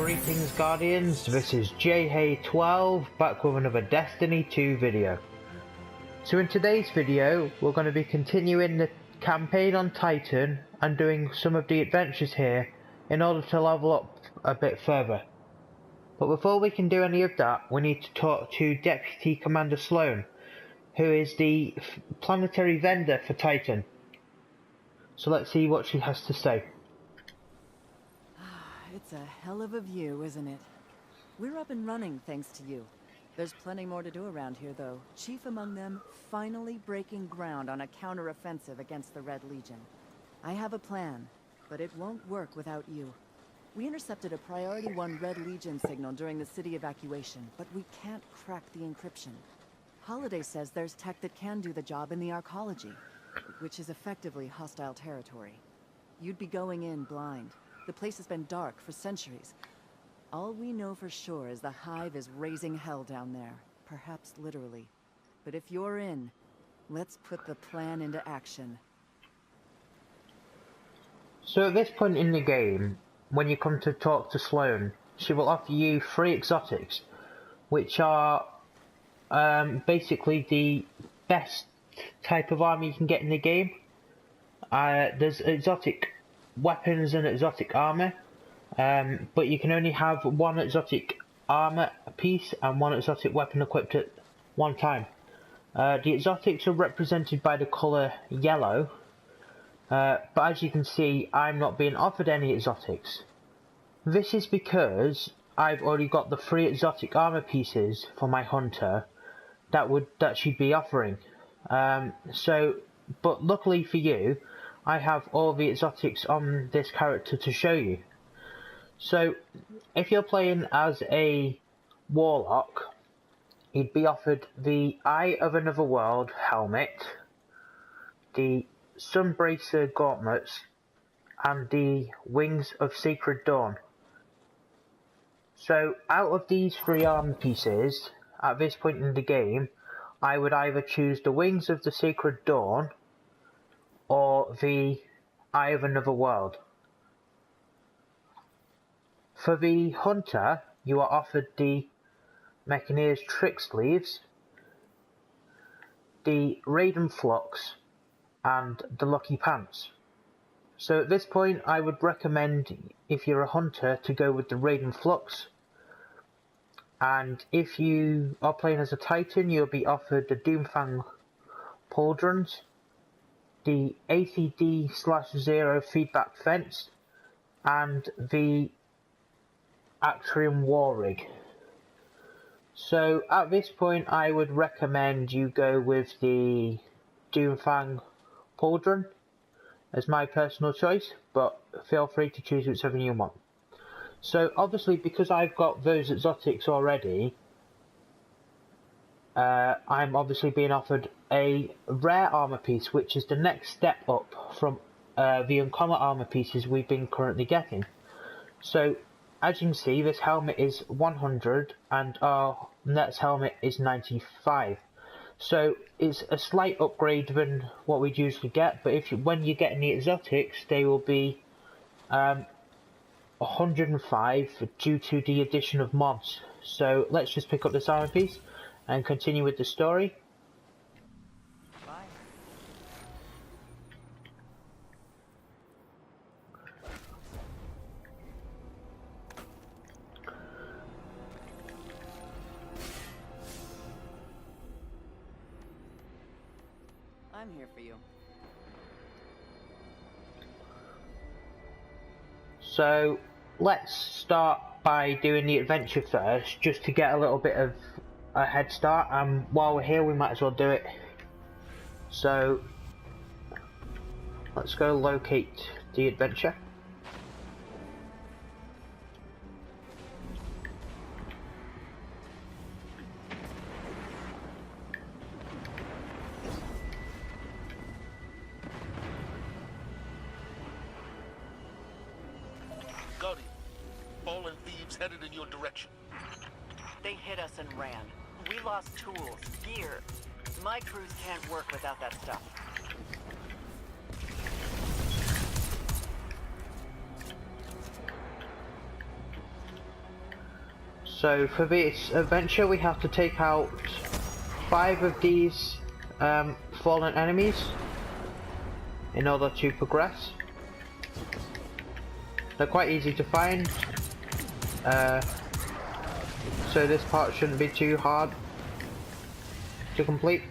Greetings Guardians, this is JHey12 back with another Destiny 2 video. So in today's video we're going to be continuing the campaign on Titan and doing some of the adventures here in order to level up a bit further. But before we can do any of that, we need to talk to Deputy Commander Sloan, who is the planetary vendor for Titan. So let's see what she has to say. It's a hell of a view, isn't it? We're up and running thanks to you. There's plenty more to do around here, though. Chief among them, finally breaking ground on a counter-offensive against the Red Legion. I have a plan, but it won't work without you. We intercepted a Priority 1 Red Legion signal during the city evacuation, but we can't crack the encryption. Holiday says there's tech that can do the job in the arcology, which is effectively hostile territory. You'd be going in blind. The place has been dark for centuries. All we know for sure is the Hive is raising hell down there, perhaps literally. But if you're in, let's put the plan into action. So at this point in the game, when you come to talk to Sloan, she will offer you 3 exotics, which are basically the best type of armor you can get in the game. There's exotic weapons and exotic armor, but you can only have 1 exotic armor piece and 1 exotic weapon equipped at one time. The exotics are represented by the colour yellow, but as you can see, I'm not being offered any exotics. This is because I've already got the 3 exotic armor pieces for my hunter that she'd be offering. But luckily for you, I have all the exotics on this character to show you. So, if you're playing as a warlock, you'd be offered the Eye of Another World helmet, the Sunbracer gauntlets, and the Wings of Sacred Dawn. So, out of these 3 armor pieces, at this point in the game, I would either choose the Wings of the Sacred Dawn or the Eye of Another World. For the hunter, you are offered the Mechaneer's Trick Sleeves, the Raiden Flux, and the Lucky Pants. So at this point, I would recommend, if you're a hunter, to go with the Raiden Flux. And if you are playing as a Titan, you'll be offered the Doomfang Pauldrons, the ACD/0 feedback fence, and the Atrium War Rig. So at this point I would recommend you go with the Doomfang Pauldron as my personal choice, but feel free to choose whichever you want. So obviously, because I've got those exotics already, I'm obviously being offered a rare armor piece, which is the next step up from the uncommon armor pieces we've been currently getting. So as you can see, this helmet is 100 and our next helmet is 95. So it's a slight upgrade than what we'd usually get, but when you get the exotics, they will be 105 due to the addition of mods. So let's just pick up this armor piece and continue with the story. Bye. I'm here for you. So let's start by doing the adventure first, just to get a little bit of a head start, and while we're here we might as well do it. So let's go locate the adventure. Guardian, fallen thieves headed in your direction. They hit us and ran. We lost tools, gear. My crews can't work without that stuff. So for this adventure we have to take out 5 of these fallen enemies in order to progress. They're quite easy to find, so this part shouldn't be too hard to complete.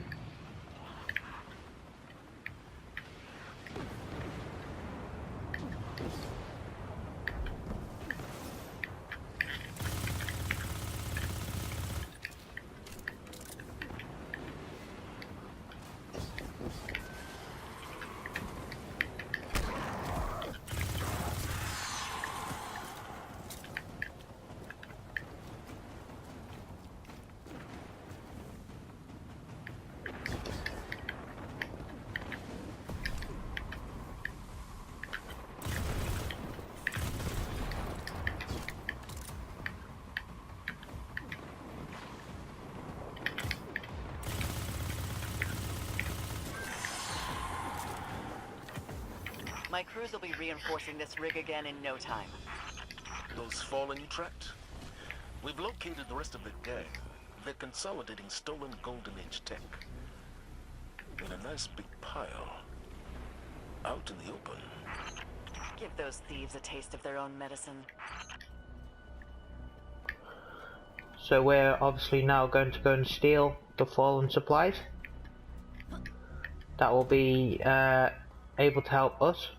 My crews will be reinforcing this rig again in no time. Those fallen you tracked? We've located the rest of the gang. They're consolidating stolen Golden Age tech in a nice big pile out in the open. Give those thieves a taste of their own medicine. So we're obviously now going to go and steal the fallen supplies. That will be able to help us.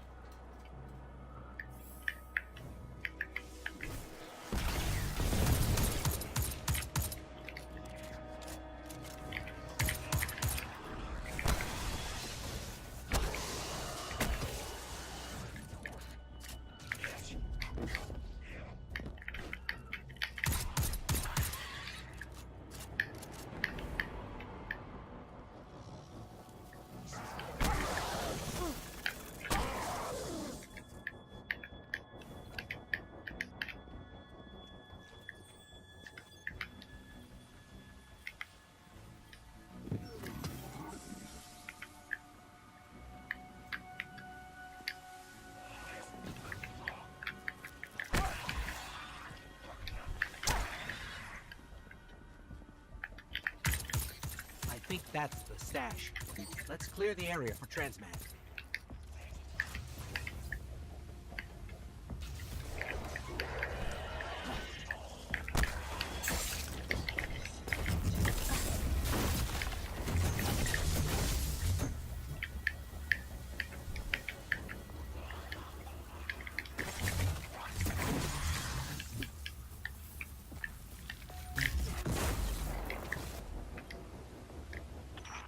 I think that's the stash. Let's clear the area for transmat.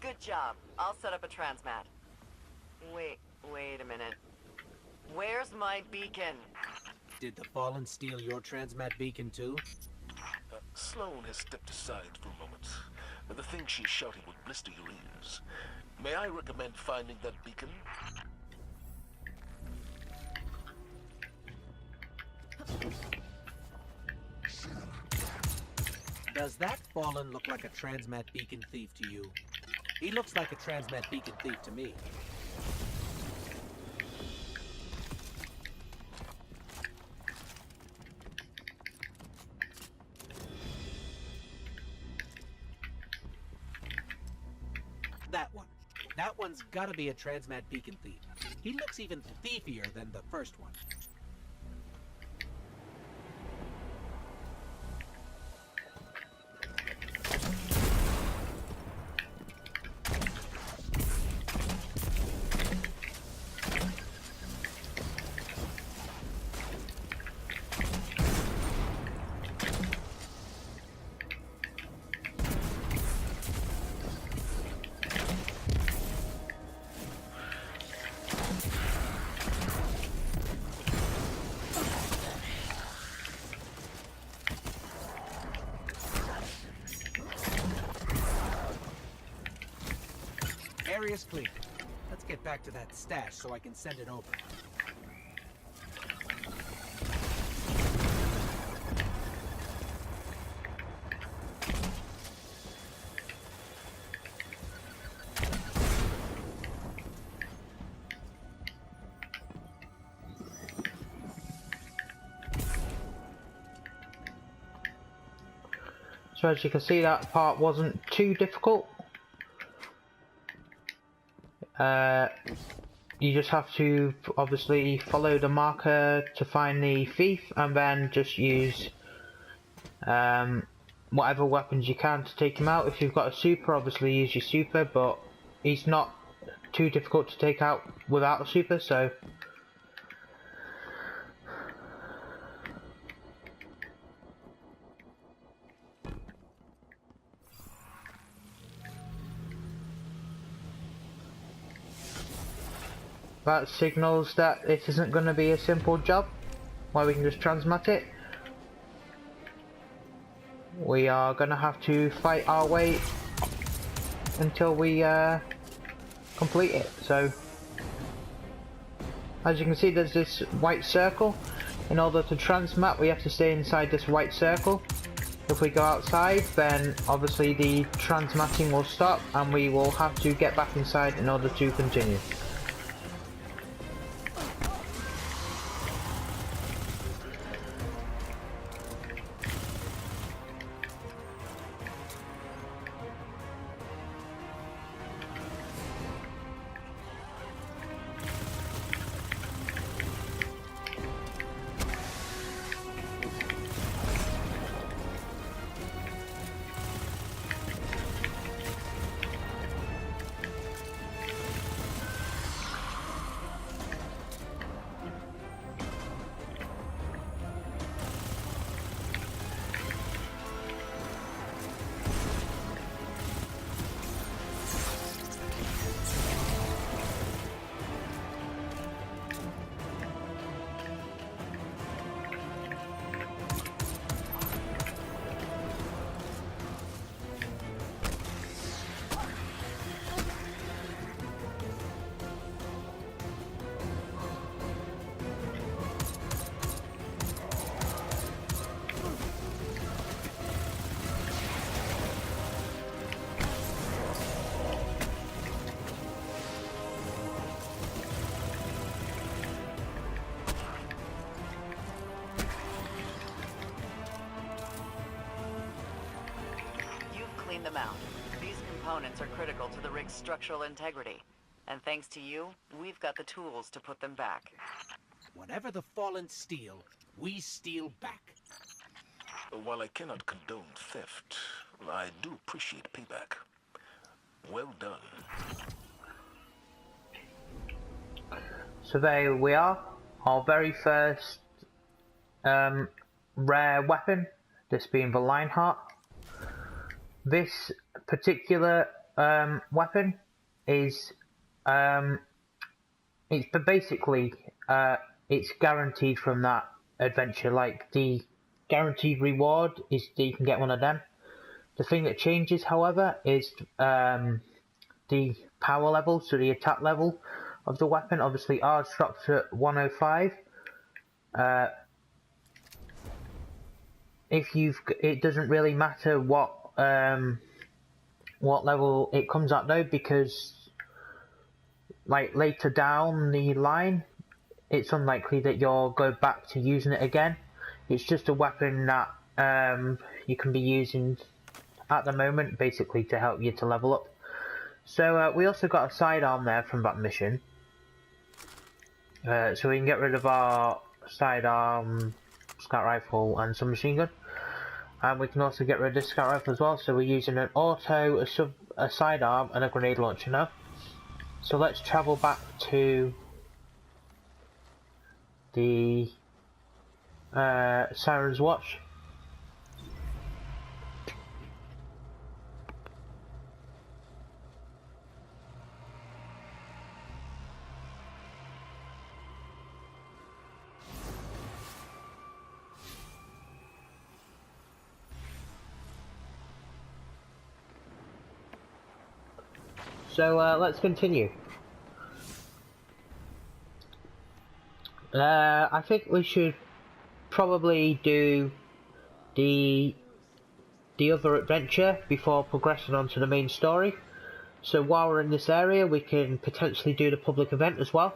Good job. I'll set up a transmat. Wait a minute. Where's my beacon? Did the Fallen steal your transmat beacon too? Sloane has stepped aside for a moment. The thing she's shouting would blister your ears. May I recommend finding that beacon? Does that Fallen look like a transmat beacon thief to you? He looks like a transmat beacon thief to me. That one. That one's gotta be a transmat beacon thief. He looks even thiefier than the first one. Area's clear. Let's get back to that stash so I can send it over. So as you can see, that part wasn't too difficult. You just have to obviously follow the marker to find the thief, and then just use whatever weapons you can to take him out. If you've got a super, obviously use your super, but he's not too difficult to take out without a super, so that signals that it isn't going to be a simple job where we can just transmat it. We are going to have to fight our way until we complete it. So as you can see, there's this white circle. In order to transmat, we have to stay inside this white circle. If we go outside, then obviously the transmatting will stop and we will have to get back inside in order to continue. Clean them out. These components are critical to the rig's structural integrity. And thanks to you, we've got the tools to put them back. Whatever the Fallen steal, we steal back. While I cannot condone theft, I do appreciate payback. Well done. So there we are, our very first rare weapon, this being the Lionheart. This particular weapon is it's basically it's guaranteed from that adventure. Like, the guaranteed reward is that you can get one of them. The thing that changes, however, is the power level, so the attack level of the weapon. Obviously ours drops at 105. It doesn't really matter what level it comes at though, because like later down the line it's unlikely that you'll go back to using it again. It's just a weapon that you can be using at the moment, basically to help you to level up. So we also got a sidearm there from that mission, so we can get rid of our sidearm, scout rifle and submachine gun. And we can also get rid of this scout rifle as well, so we're using an auto, a sidearm and a grenade launcher now. So let's travel back to the Siren's Watch. So let's continue. I think we should probably do the other adventure before progressing on to the main story. So while we're in this area, we can potentially do the public event as well.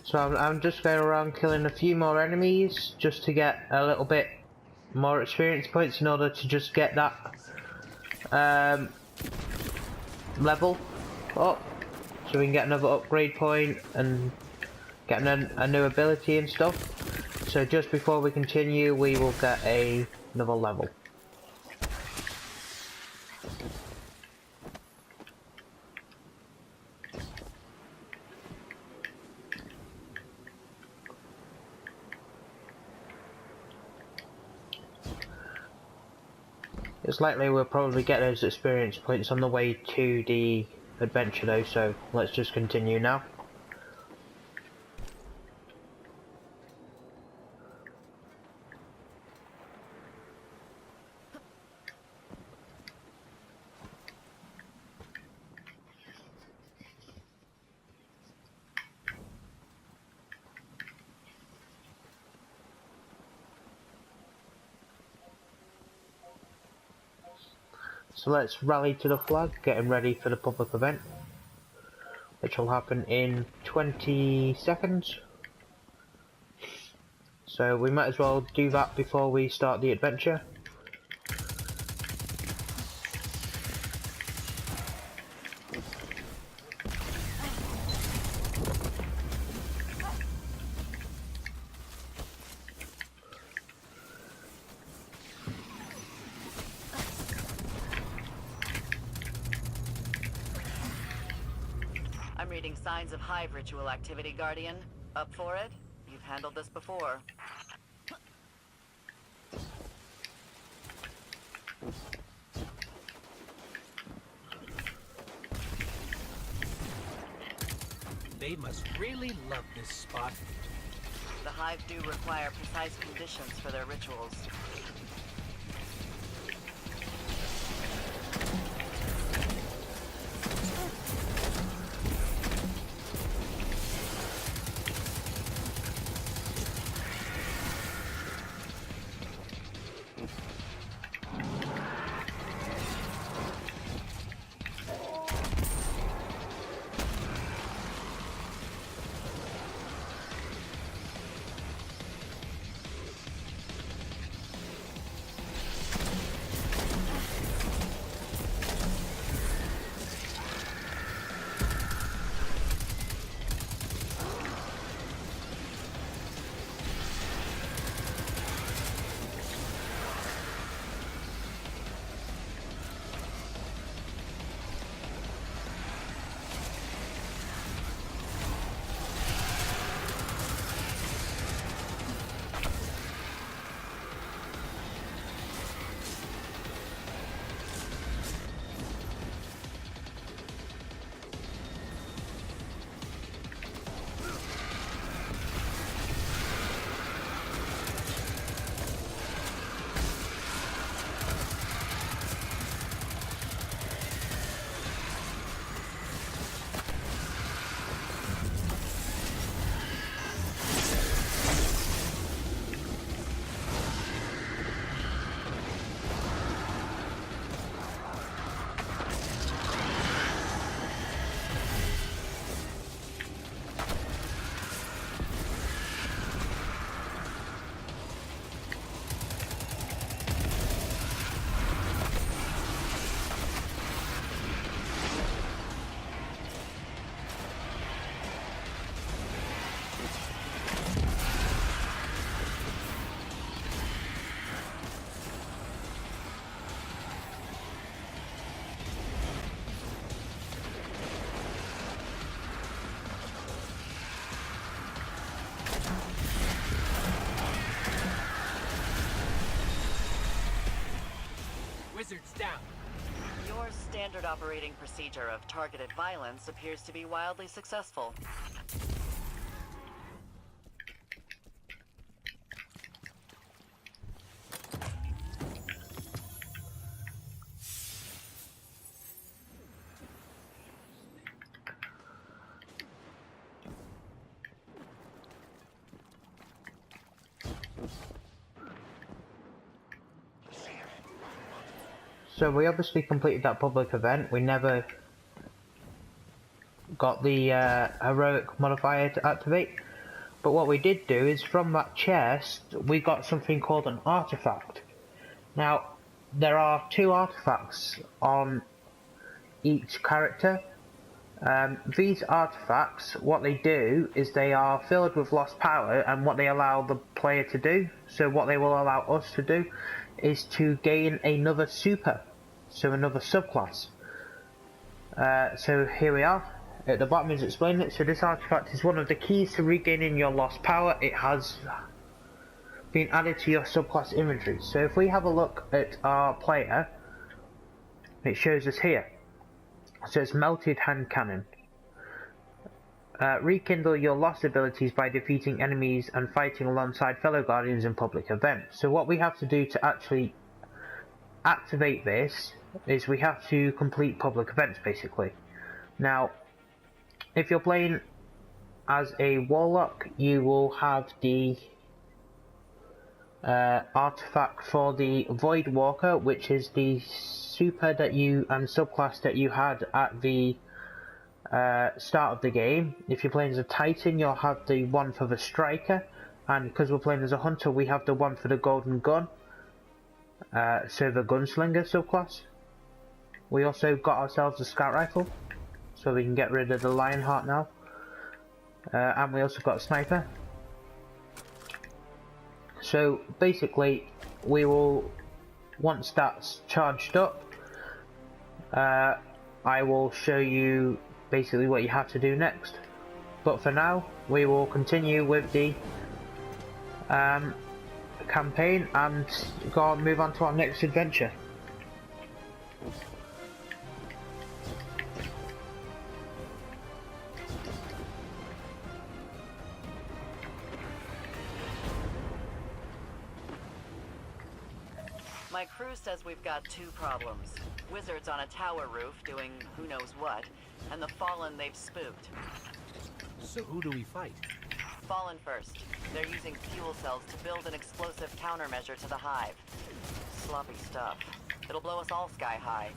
So I'm just going around killing a few more enemies just to get a little bit more experience points in order to just get that level up, so we can get another upgrade point and get a new ability and stuff. So just before we continue, we will get another level. It's likely we'll probably get those experience points on the way to the adventure though, so let's just continue now. So let's rally to the flag, getting ready for the public event, which will happen in 20 seconds. So we might as well do that before we start the adventure. I'm reading signs of hive ritual activity, Guardian. Up for it? You've handled this before. They must really love this spot. The hive do require precise conditions for their rituals. Wizards down. Your standard operating procedure of targeted violence appears to be wildly successful. So we obviously completed that public event. We never got the heroic modifier to activate. But what we did do is from that chest we got something called an artifact. Now there are 2 artifacts on each character. These artifacts, what they do is they are filled with lost power, and what they allow the player to do, so what they will allow us to do, is to gain another super, so another subclass. So here we are, at the bottom is explaining it. So this artifact is one of the keys to regaining your lost power. It has been added to your subclass inventory. So if we have a look at our player, it shows us here. So it's Melted Hand Cannon. Rekindle your lost abilities by defeating enemies and fighting alongside fellow guardians in public events. So what we have to do to actually activate this is we have to complete public events basically. Now if you're playing as a warlock, you will have the artifact for the Void Walker, which is the super that you and subclass that you had at the start of the game. If you're playing as a Titan, you'll have the one for the Striker, and because we're playing as a Hunter, we have the one for the Golden Gun, so the Gunslinger subclass. We also got ourselves a Scout Rifle, so we can get rid of the Lionheart now, and we also got a Sniper. So basically we will, once that's charged up, I will show you basically what you have to do next. But for now we will continue with the campaign and move on to our next adventure. My crew says we've got 2 problems. Wizards on a tower roof doing who knows what, and the Fallen they've spooked. So who do we fight? Fallen first. They're using fuel cells to build an explosive countermeasure to the hive. Sloppy stuff. It'll blow us all sky high.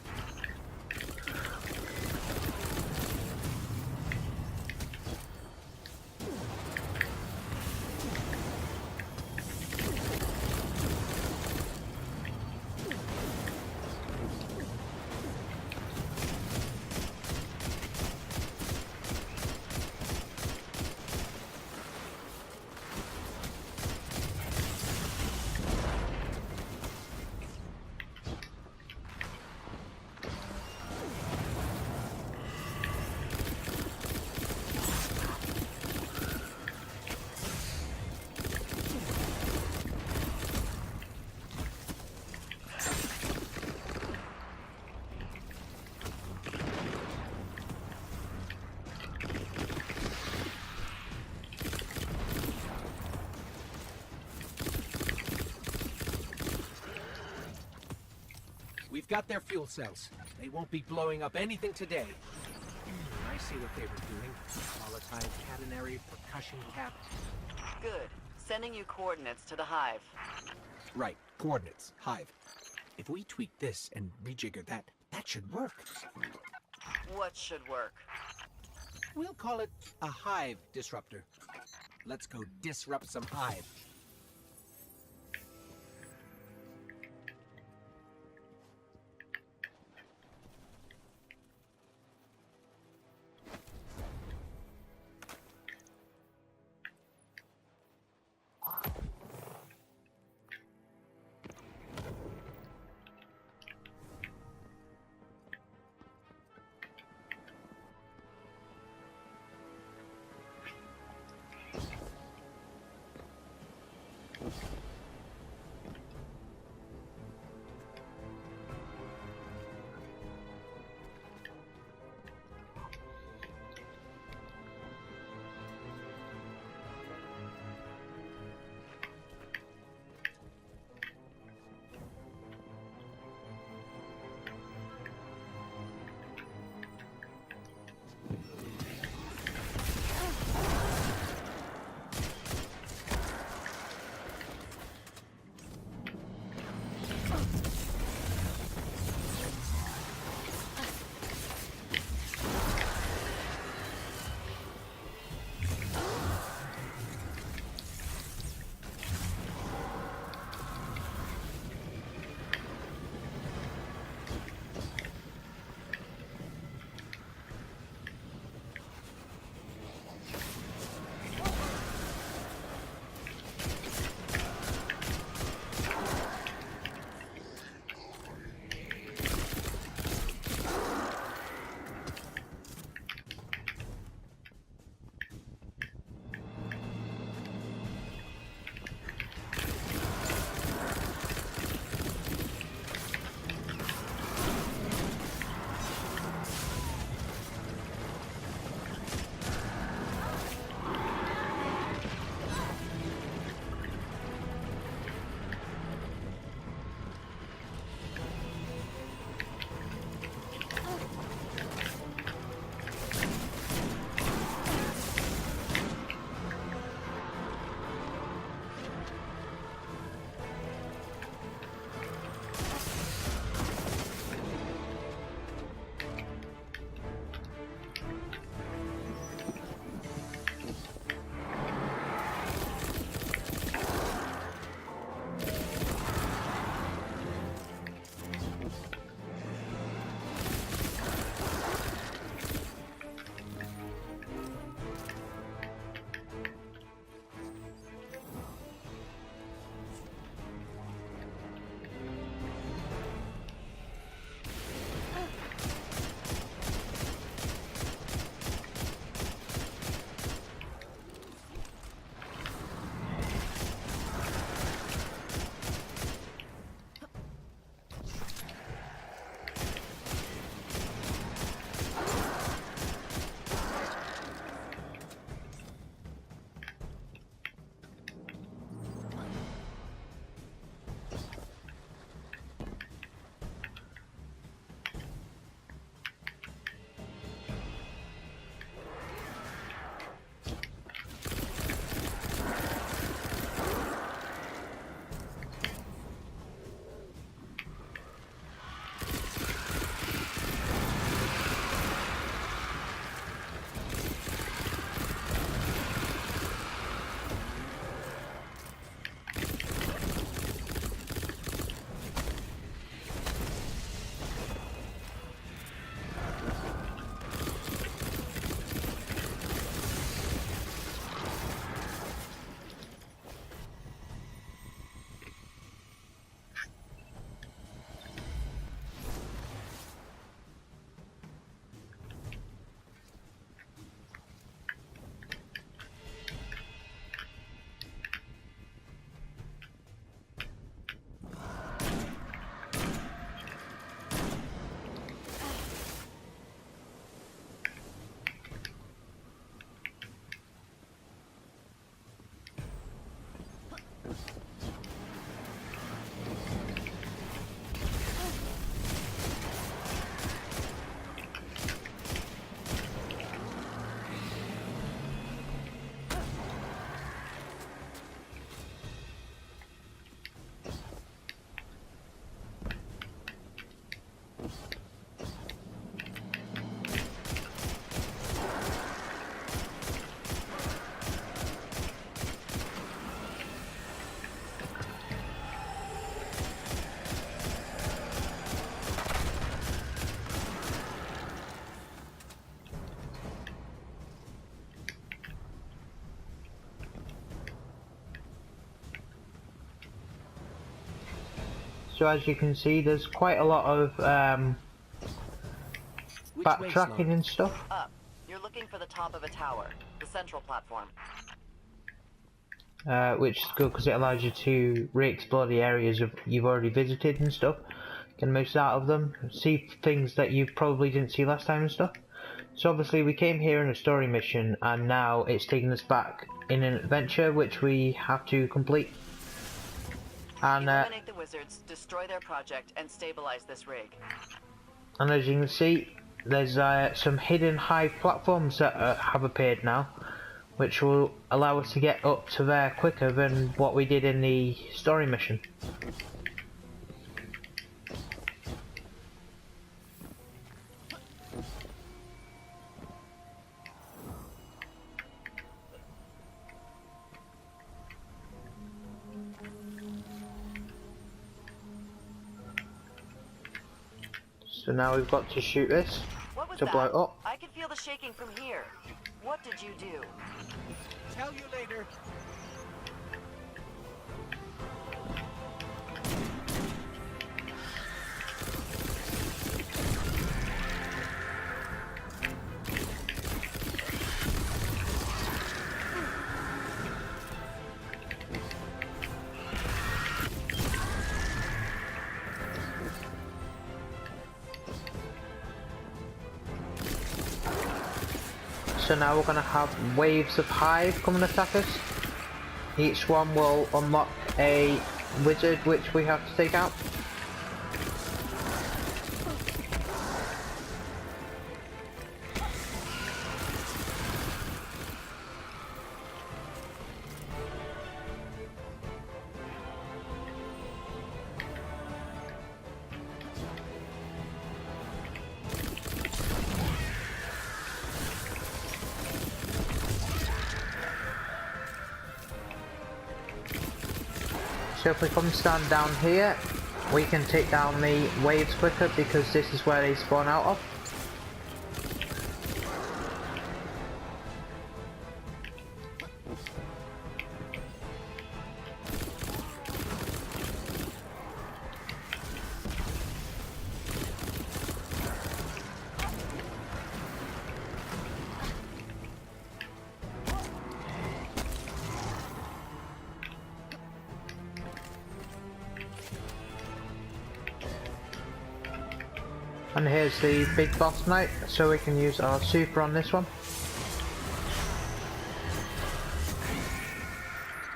We've got their fuel cells. They won't be blowing up anything today. I see what they were doing. Volatile catenary percussion cap. Good. Sending you coordinates to the hive. Right, coordinates, hive. If we tweak this and rejigger that, that should work. What should work? We'll call it a hive disruptor. Let's go disrupt some hive. So as you can see, there's quite a lot of Which way, backtracking Sloan? and stuff. Up. You're looking for the top of a tower, the central platform. Which is good because it allows you to re-explore the areas you've already visited and stuff. Get most out of them, see things that you probably didn't see last time and stuff. So obviously we came here in a story mission, and now it's taking us back in an adventure which we have to complete. And Eliminate the wizards, destroy their project, and stabilize this rig. and as you can see, there's some hidden hive platforms that have appeared now, which will allow us to get up to there quicker than what we did in the story mission. So now we've got to shoot this to blow it up. I can feel the shaking from here. What did you do? Tell you later. So now we're going to have waves of hive come and attack us. Each one will unlock a wizard which we have to take out. So if we come stand down here, we can take down the waves quicker because this is where they spawn out of. And here's the big boss knight, so we can use our super on this one.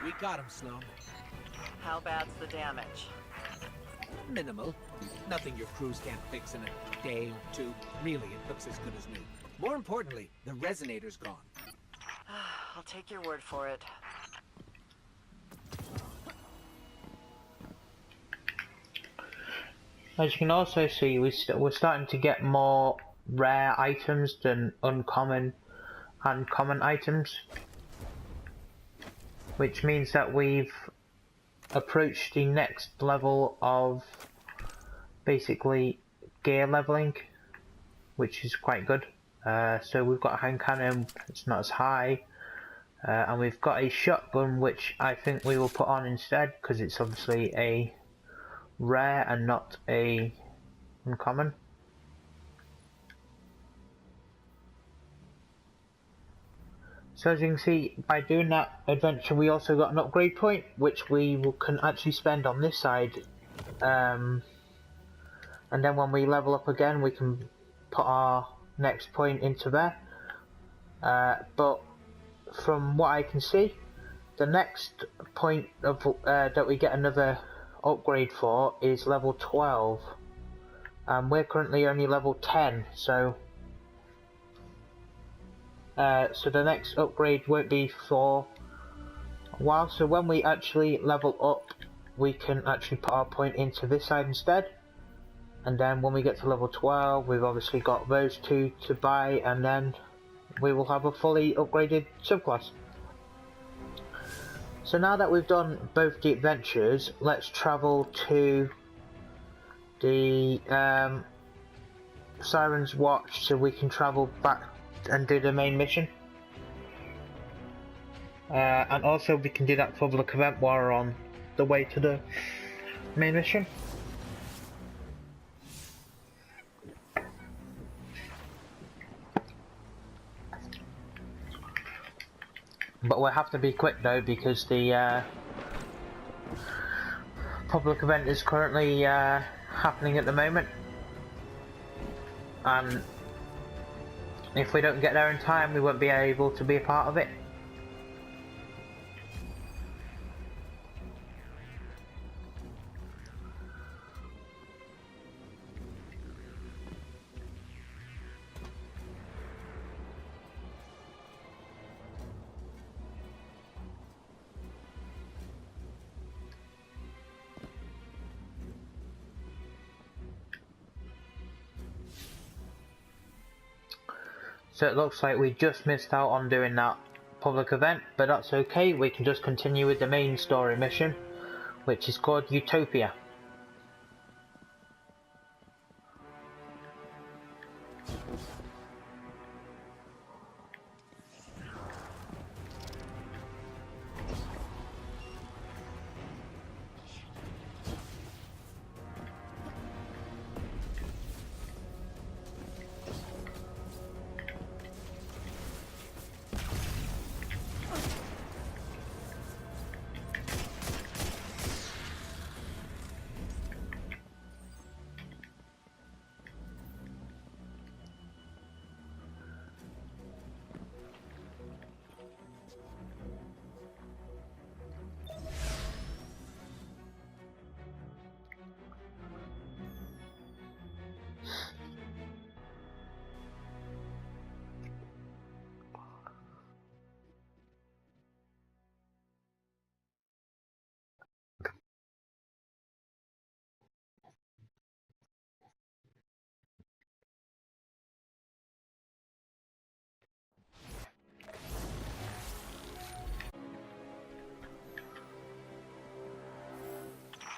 We got him, Sloan. How bad's the damage? Minimal. Nothing your crews can't fix in a day or two. Really, it looks as good as new. More importantly, the resonator's gone. I'll take your word for it. As you can also see, we're starting to get more rare items than uncommon and common items, which means that we've approached the next level of basically gear leveling, which is quite good. So we've got a hand cannon, it's not as high, and we've got a shotgun which I think we will put on instead because it's obviously a rare and not a uncommon. So as you can see, by doing that adventure we also got an upgrade point which can actually spend on this side, and then when we level up again we can put our next point into there, but from what I can see, the next point of that we get another upgrade for is level 12, and we're currently only level 10, so the next upgrade won't be for a while. So when we actually level up we can actually put our point into this side instead, and then when we get to level 12 we've obviously got those two to buy, and then we will have a fully upgraded subclass. So now that we've done both the adventures, let's travel to the Siren's Watch so we can travel back and do the main mission. And also we can do that public event while we're on the way to the main mission. But we'll have to be quick though, because the public event is currently happening at the moment, and if we don't get there in time we won't be able to be a part of it. So it looks like we just missed out on doing that public event, but that's okay, we can just continue with the main story mission, which is called Utopia.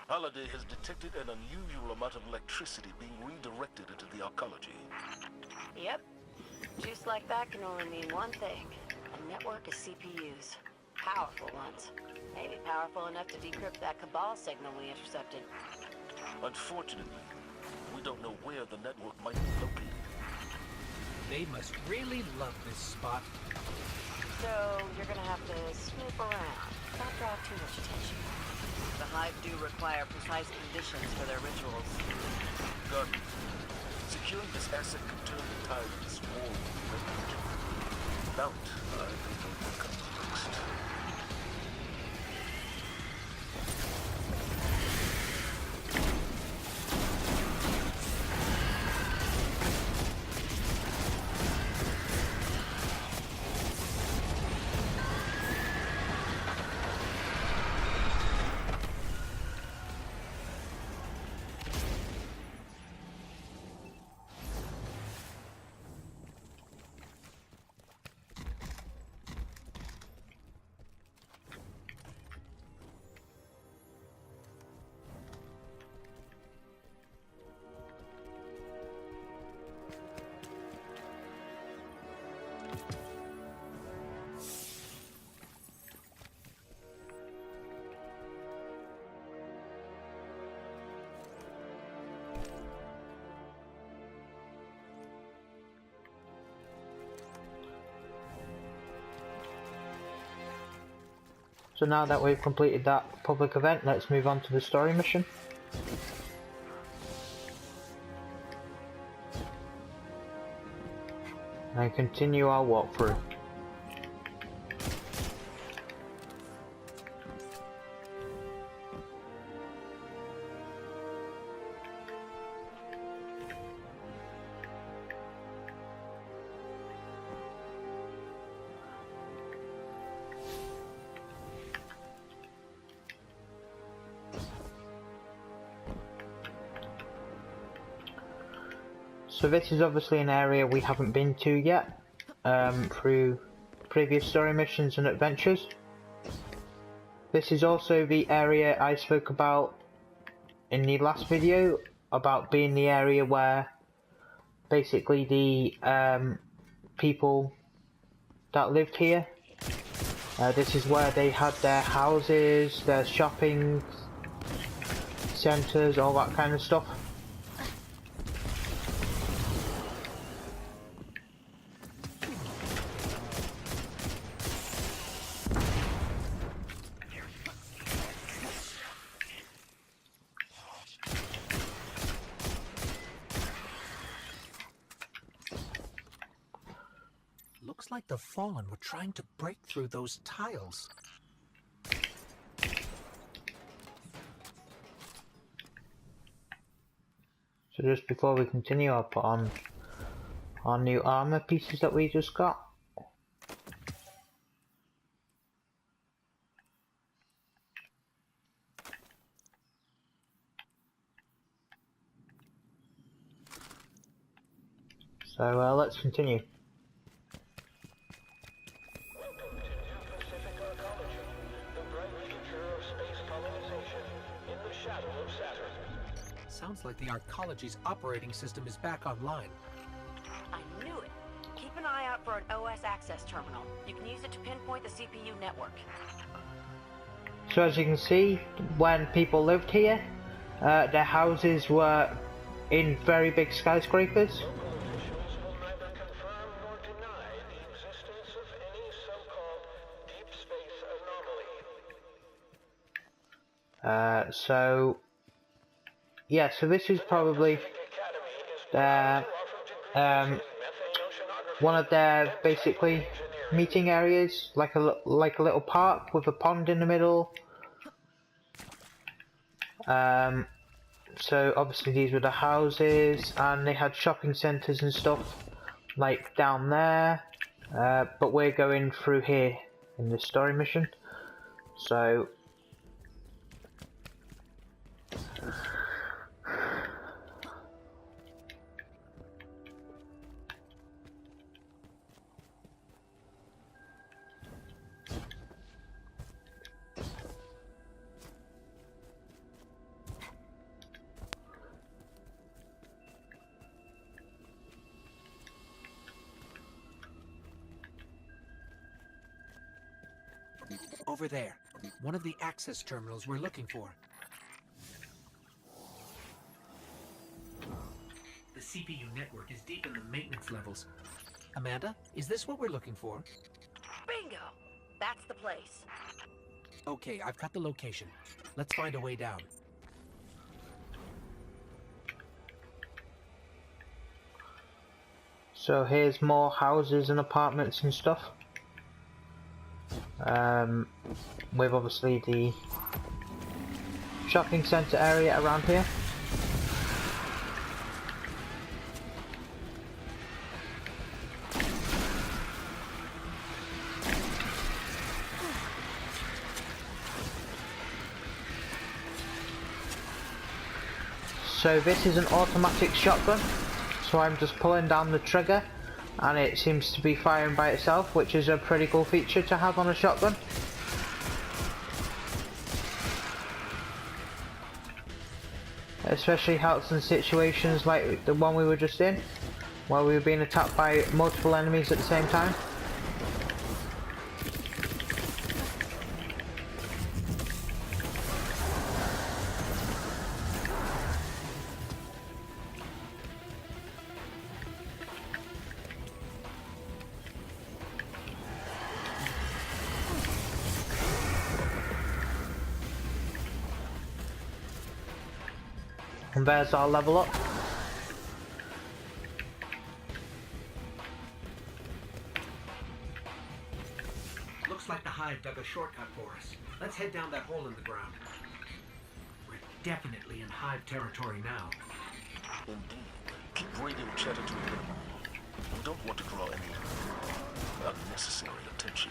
Halliday has detected an unusual amount of electricity being redirected into the arcology. Yep. Juice like that can only mean one thing. A network of CPUs. Powerful ones. Maybe powerful enough to decrypt that Cabal signal we intercepted. Unfortunately, we don't know where the network might be located. They must really love this spot. So, you're gonna have to snoop around. Not draw too much attention. The Hive do require precise conditions for their rituals. Got it. Securing this asset could turn the tide of this war with the Red Legion. Without, I don't know what comes next. So now that we've completed that public event, let's move on to the story mission. And continue our walkthrough. So this is obviously an area we haven't been to yet, through previous story missions and adventures. This is also the area I spoke about in the last video, about being the area where basically the people that lived here, this is where they had their houses, their shopping centres, all that kind of stuff. Looks like the Fallen were trying to break through those tiles. So just before we continue, I'll put on our new armor pieces that we just got. So let's continue. Welcome to New Pacific Arcology, the bright future of space colonization in the shadow of Saturn. Sounds like the Arcology's operating system is back online. I knew it. Keep an eye out for an OS access terminal. You can use it to pinpoint the CPU network. So as you can see, when people lived here, their houses were in very big skyscrapers. Local officials will neither confirm nor deny the existence of any so-called deep space anomaly. So this is probably their one of their basically meeting areas, like a little park with a pond in the middle. So obviously these were the houses, and they had shopping centres and stuff like down there, but we're going through here in this story mission. So Over there, one of the access terminals we're looking for. The CPU network is deep in the maintenance levels. Amanda, is this what we're looking for? Bingo! That's the place. Okay, I've got the location. Let's find a way down. So here's more houses and apartments and stuff. With obviously the shopping centre area around here. So this is an automatic shotgun, so I'm just pulling down the trigger and it seems to be firing by itself, which is a pretty cool feature to have on a shotgun. Especially helps in situations like the one we were just in, where we were being attacked by multiple enemies at the same time. And there's our level up. Looks like the Hive dug a shortcut for us. Let's head down that hole in the ground. We're definitely in Hive territory now. Indeed. Keep radio chatter to a minimum. We don't want to draw any unnecessary attention.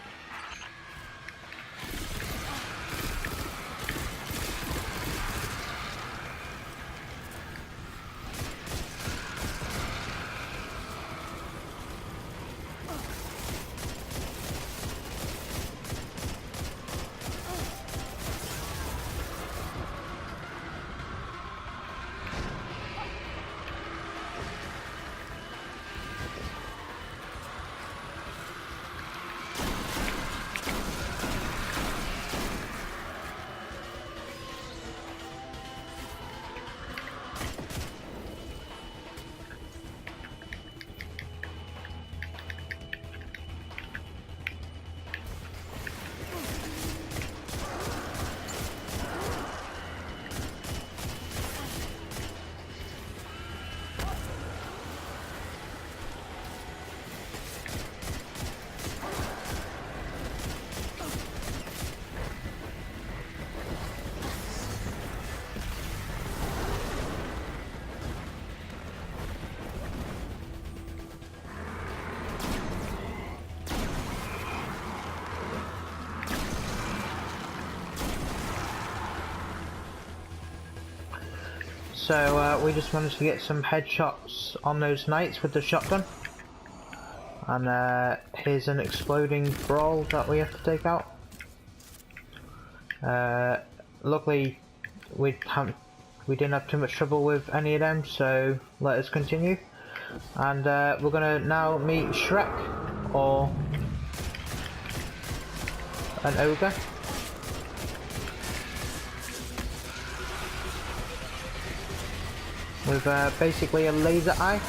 So we just managed to get some headshots on those knights with the shotgun. And here's an exploding brawl that we have to take out. Luckily we didn't have too much trouble with any of them, so let us continue. And we're gonna now meet Shrek, or an ogre. With basically a laser eye.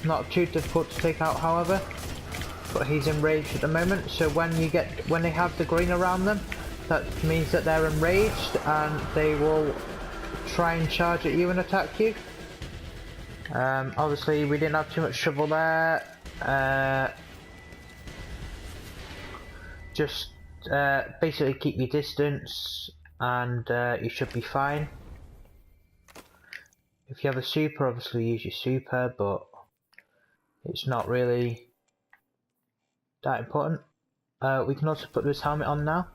Not too difficult to take out, however, but he's enraged at the moment. So when they have the green around them, that means that they're enraged and they will try and charge at you and attack you. Obviously we didn't have too much trouble there. Just basically keep your distance and you should be fine. If you have a super, obviously use your super, but it's not really that important. We can also put this helmet on now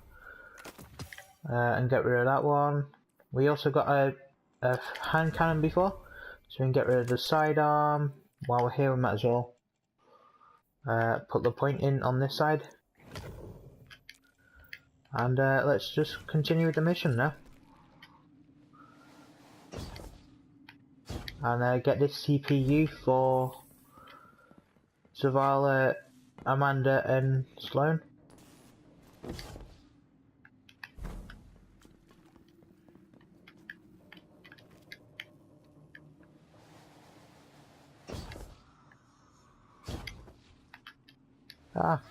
and get rid of that one. We also got a hand cannon before, so we can get rid of the sidearm. While we're here we might as well put the point in on this side. And let's just continue with the mission now. And get this CPU for Zavala, Amanda and Sloan. Ah.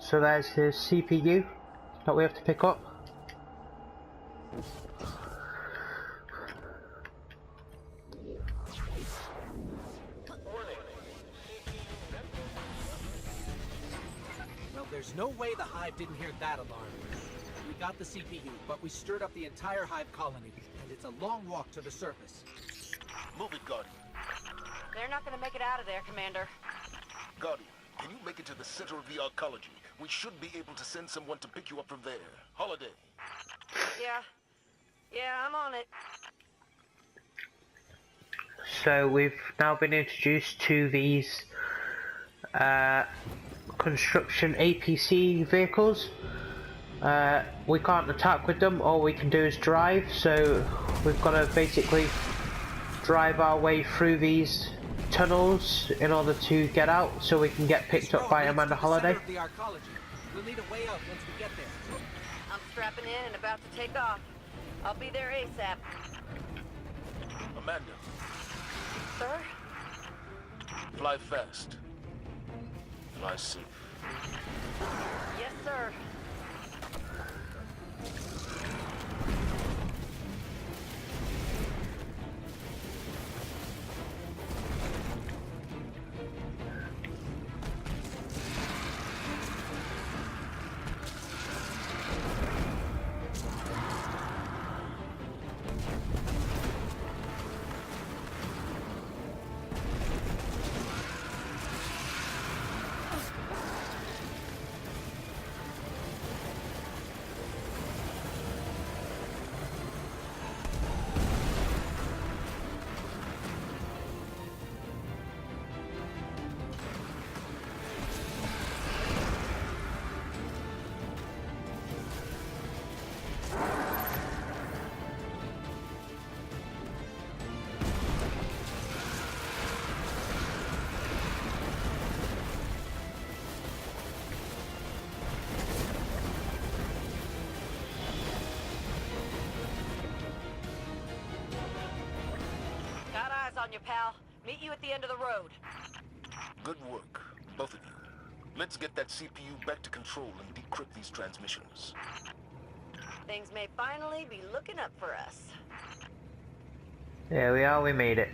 So there's his CPU that we have to pick up. Well, there's no way the Hive didn't hear that alarm. We got the CPU, but we stirred up the entire Hive colony, and it's a long walk to the surface. Move it, Guardian. They're not gonna make it out of there, Commander. Guardian, can you make it to the center of the arcology? We should be able to send someone to pick you up from there. Holiday. Yeah, I'm on it. So we've now been introduced to these construction APC vehicles. We can't attack with them, all we can do is drive, so we've got to basically drive our way through these tunnels in order to get out so we can get picked up by Amanda Holiday. We'll need a way out once we get there. I'm strapping in and about to take off. I'll be there ASAP. Amanda. Sir? Fly fast. Fly safe. Yes, sir. Got eyes on you, pal. Meet you at the end of the road. Good work, both of you. Let's get that CPU back to control and decrypt these transmissions. Things may finally be looking up for us. There we are, we made it.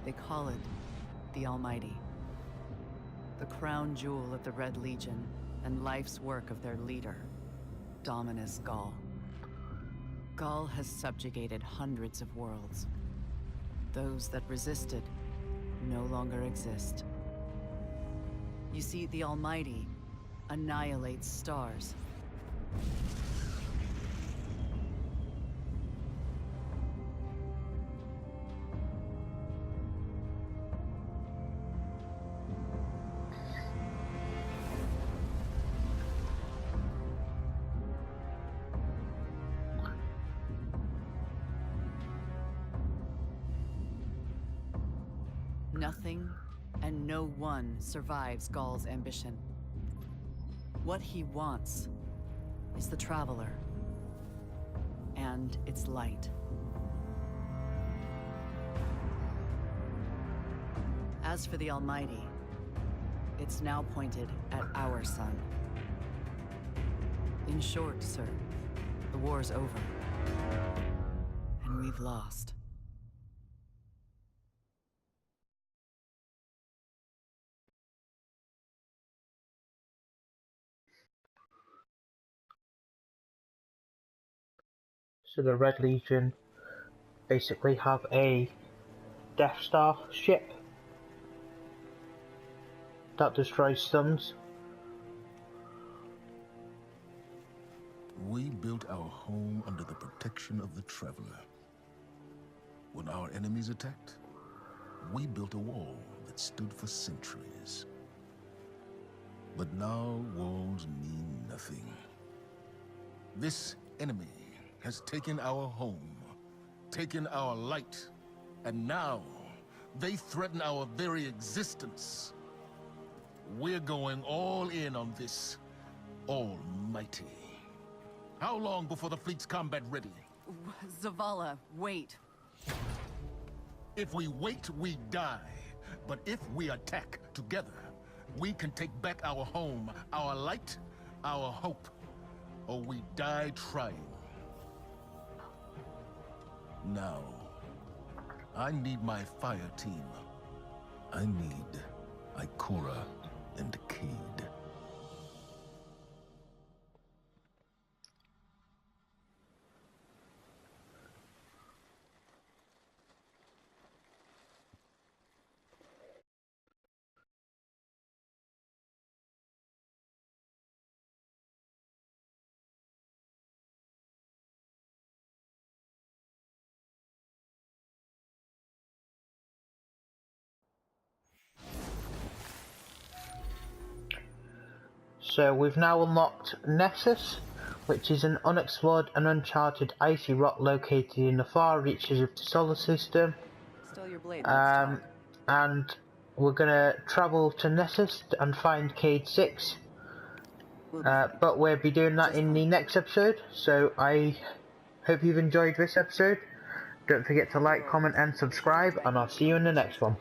They call it the Almighty. The crown jewel of the Red Legion and life's work of their leader, Dominus Gaul. Gaul has subjugated hundreds of worlds. Those that resisted no longer exist. You see, the Almighty annihilates stars. Nothing and no one survives Gaul's ambition. What he wants is the Traveler and its light. As for the Almighty, it's now pointed at our sun. In short, sir, the war's over, and we've lost. So the Red Legion basically have a Death Star ship that destroys suns. We built our home under the protection of the Traveler. When our enemies attacked, we built a wall that stood for centuries. But now walls mean nothing. This enemy has taken our home, taken our light, and now they threaten our very existence. We're going all in on this Almighty. How long before the fleet's combat ready? Zavala, wait. If we wait, we die. But if we attack together, we can take back our home, our light, our hope. Or we die trying. Now, I need my fire team. I need Ikora and Cade. So we've now unlocked Nessus, which is an unexplored and uncharted icy rock located in the far reaches of the solar system. Still your blade, let's talk. And we're gonna travel to Nessus and find Cade 6. But we'll be doing that in the next episode, so I hope you've enjoyed this episode. Don't forget to like, comment and subscribe, and I'll see you in the next one.